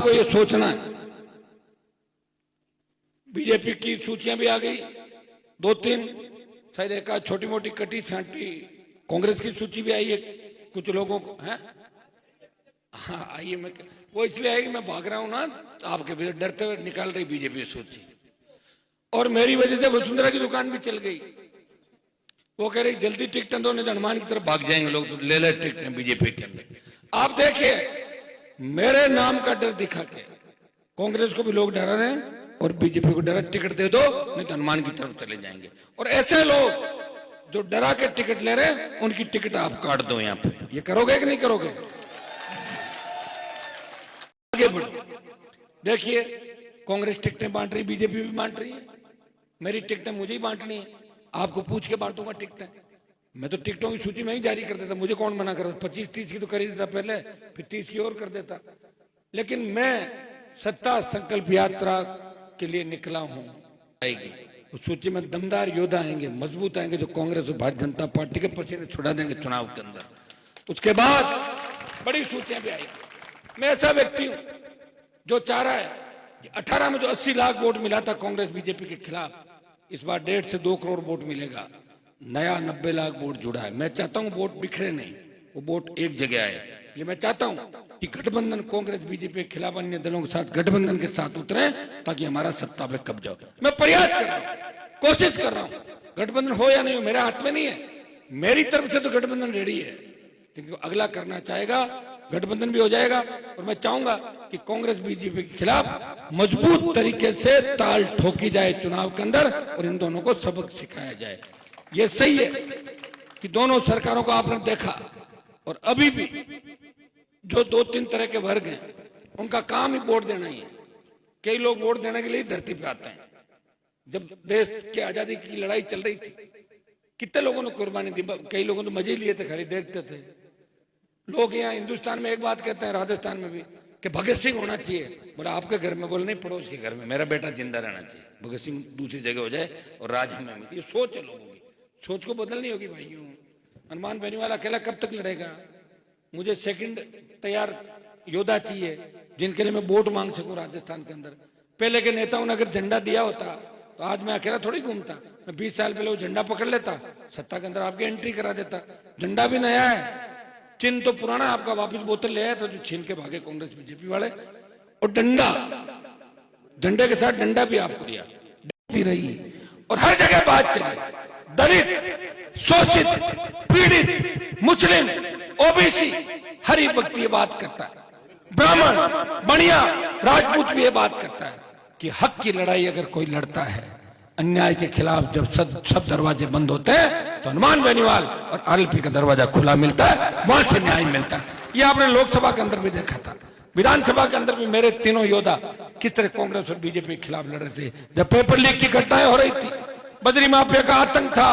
आपको ये सोचना है। बीजेपी की सूचियां भी आ गई, 2-3, शायद एक छोटी मोटी कटी छांटी कांग्रेस की सूची भी आई है कुछ लोगों को है। हाँ आइए, मैं वो इसलिए आई कि मैं भाग रहा हूं ना, आपके भी डरते हुए निकाल रही बीजेपी सूची, और मेरी वजह से वसुंधरा की दुकान भी चल गई। वो कह रही जल्दी टिकट दो नहीं तो हनुमान की तरफ भाग जाएंगे लोग, तो ले ले टिकट बीजेपी के अंदर। आप देखिए, मेरे नाम का डर दिखा के कांग्रेस को भी लोग डरा रहे हैं और बीजेपी को डरा, टिकट दे दो नहीं तो हनुमान की तरफ चले जाएंगे। और ऐसे लोग जो डरा के टिकट ले रहे हैं उनकी टिकट आप काट दो यहाँ पे। ये करोगे कि नहीं करोगे? आगे बढ़ो, देखिए कांग्रेस टिकटें बांट रही, बीजेपी भी बांट रही है। मेरी टिकटें मुझे ही बांटनी है, आपको पूछ के बांटूंगा टिकटें। मैं तो टिकटों की सूची में ही जारी कर देता, मुझे कौन मना कर रहा? 25-30 की तो कर ही देता पहले, फिर 30 की और कर देता। लेकिन मैं सत्ता संकल्प यात्रा के लिए निकला हूं, आएगी उस सूची में दमदार योद्धा आएंगे, मजबूत आएंगे, जो कांग्रेस और भारतीय जनता पार्टी के पसीने छुड़ा देंगे चुनाव के अंदर। उसके बाद बड़ी सूचियां भी आएगी। मैं ऐसा व्यक्ति हूं जो चाह रहा है कि 18 में जो 80 लाख वोट मिला था कांग्रेस बीजेपी के खिलाफ, इस बार 1.5 से 2 करोड़ वोट मिलेगा। नया 90 लाख वोट जुड़ा है। मैं चाहता हूं वोट बिखरे नहीं, वो वोट एक जगह आए। इसलिए मैं चाहता हूं कि गठबंधन कांग्रेस बीजेपी के खिलाफ अन्य दलों के साथ गठबंधन के साथ उतरे ताकि हमारा सत्ता पे कब्जा हो। मैं प्रयास कर रहा हूं, कोशिश कर रहा हूं। गठबंधन हो या नहीं हो मेरे हाथ में नहीं है, मेरी तरफ से तो गठबंधन रेडी है, लेकिन अगला करना चाहेगा गठबंधन भी हो जाएगा। और मैं चाहूंगा कि कांग्रेस बीजेपी के खिलाफ मजबूत तरीके से ताल ठोकी जाए चुनाव के अंदर और इन दोनों को सबक सिखाया जाए। ये सही है कि दोनों सरकारों को आपने देखा, और अभी भी जो 2-3 तरह के वर्ग हैं उनका काम ही वोट देना ही है। कई लोग वोट देने के लिए धरती पे आते हैं। जब देश की आजादी की लड़ाई चल रही थी कितने लोगों ने कुर्बानी दी, कई लोगों ने मजे लिए थे, खाली देखते थे। लोग यहाँ हिंदुस्तान में एक बात कहते हैं, राजस्थान में भी, कि भगत सिंह होना चाहिए। बोला आपके घर में? बोले नहीं, पड़ोस के घर में। मेरा बेटा जिंदा रहना चाहिए, भगत सिंह दूसरी जगह हो जाए और राज में। ये सोच है लोगों की, सोच को बदलनी होगी भाइयों। हनुमान बेनीवाल अकेला कब तक लड़ेगा? मुझे सेकंड तैयार योद्धा चाहिए जिनके लिए मैं वोट मांग सकूं राजस्थान के अंदर। पहले के नेताओं ने अगर झंडा दिया होता तो आज मैं अकेला थोड़ी घूमता। मैं 20 साल पहले वो झंडा पकड़ लेता, सत्ता के अंदर आपकी एंट्री करा देता। झंडा भी नया है, चिन्ह तो पुराना आपका वापस बोतल ले आया था जो छीन के भागे कांग्रेस बीजेपी वाले। और डंडा, झंडे के साथ डंडा भी आपको दिया, रही। और हर जगह बात चली, दलित, शोषित, पीड़ित, मुस्लिम, ओबीसी, हर एक व्यक्ति ये बात करता है। ब्राह्मण, बनिया, राजपूत भी ये बात करता है कि हक की लड़ाई अगर कोई लड़ता है, अन्याय के खिलाफ जब सब दरवाजे बंद होते हैं तो हनुमान बेनीवाल और आरएलपी का दरवाजा खुला मिलता है, वहां से न्याय मिलता है। ये आपने लोकसभा के अंदर भी देखा था, विधानसभा के अंदर भी मेरे तीनों योद्धा किस तरह कांग्रेस और बीजेपी के खिलाफ लड़ रहे थे। जब पेपर लीक की घटनाएं हो रही थी, बजरी माफिया का आतंक था,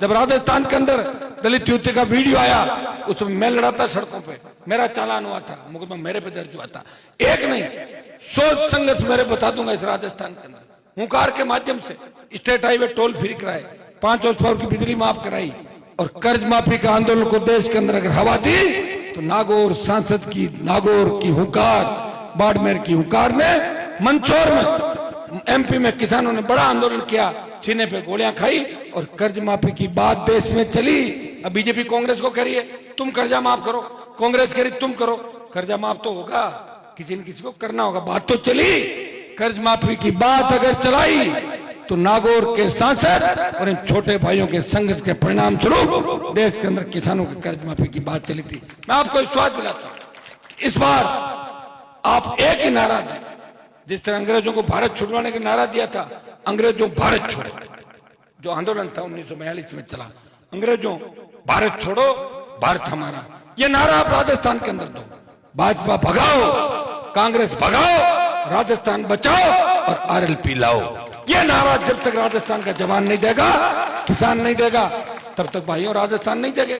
जब राजस्थान के अंदर दलित युवती का वीडियो आया, उसमें मैं लड़ा था सड़कों पे, मेरा चालान हुआ था, मुकदमा मेरे पे दर्ज हुआ था। एक नहीं, 100 संघर्ष मेरे बता दूंगा इस राजस्थान के अंदर। हुंकार के माध्यम से स्टेट हाईवे टोल फ्री कराए, 5 हॉर्स पावर की बिजली माफ कराई, और कर्ज माफी का आंदोलन को देश के अंदर अगर हवा दी तो नागौर सांसद की, नागौर की हुंकार, बाड़मेर की हुंकार ने, मंदसौर में एमपी में किसानों ने बड़ा आंदोलन किया, सीने पे गोलियां खाई और कर्ज माफी की बात देश में चली। अब बीजेपी कांग्रेस को कह रही है तुम कर्जा माफ करो, कांग्रेस कह रही तुम करो। कर्जा माफ तो होगा, किसी न किसी को करना होगा, बात तो चली। कर्ज माफी की बात अगर चलाई तो नागौर के सांसद और इन छोटे भाइयों के संघर्ष के परिणाम स्वरूप देश के अंदर किसानों के कर्ज माफी की बात चली थी। मैं आपको विश्वास दिलाता हूं इस बार आप एक ही नारा दें, जिस तरह अंग्रेजों को भारत छुड़वाने का नारा दिया था, अंग्रेजों भारत छोड़ो, जो आंदोलन था 1942 में चला, अंग्रेजों भारत छोड़ो, भारत हमारा, ये नारा आप राजस्थान के अंदर दो। भाजपा भगाओ, कांग्रेस भगाओ, राजस्थान बचाओ और आरएलपी लाओ। ये नारा जब तक राजस्थान का जवान नहीं देगा, किसान नहीं देगा, तब तक भाइयों राजस्थान नहीं देगा।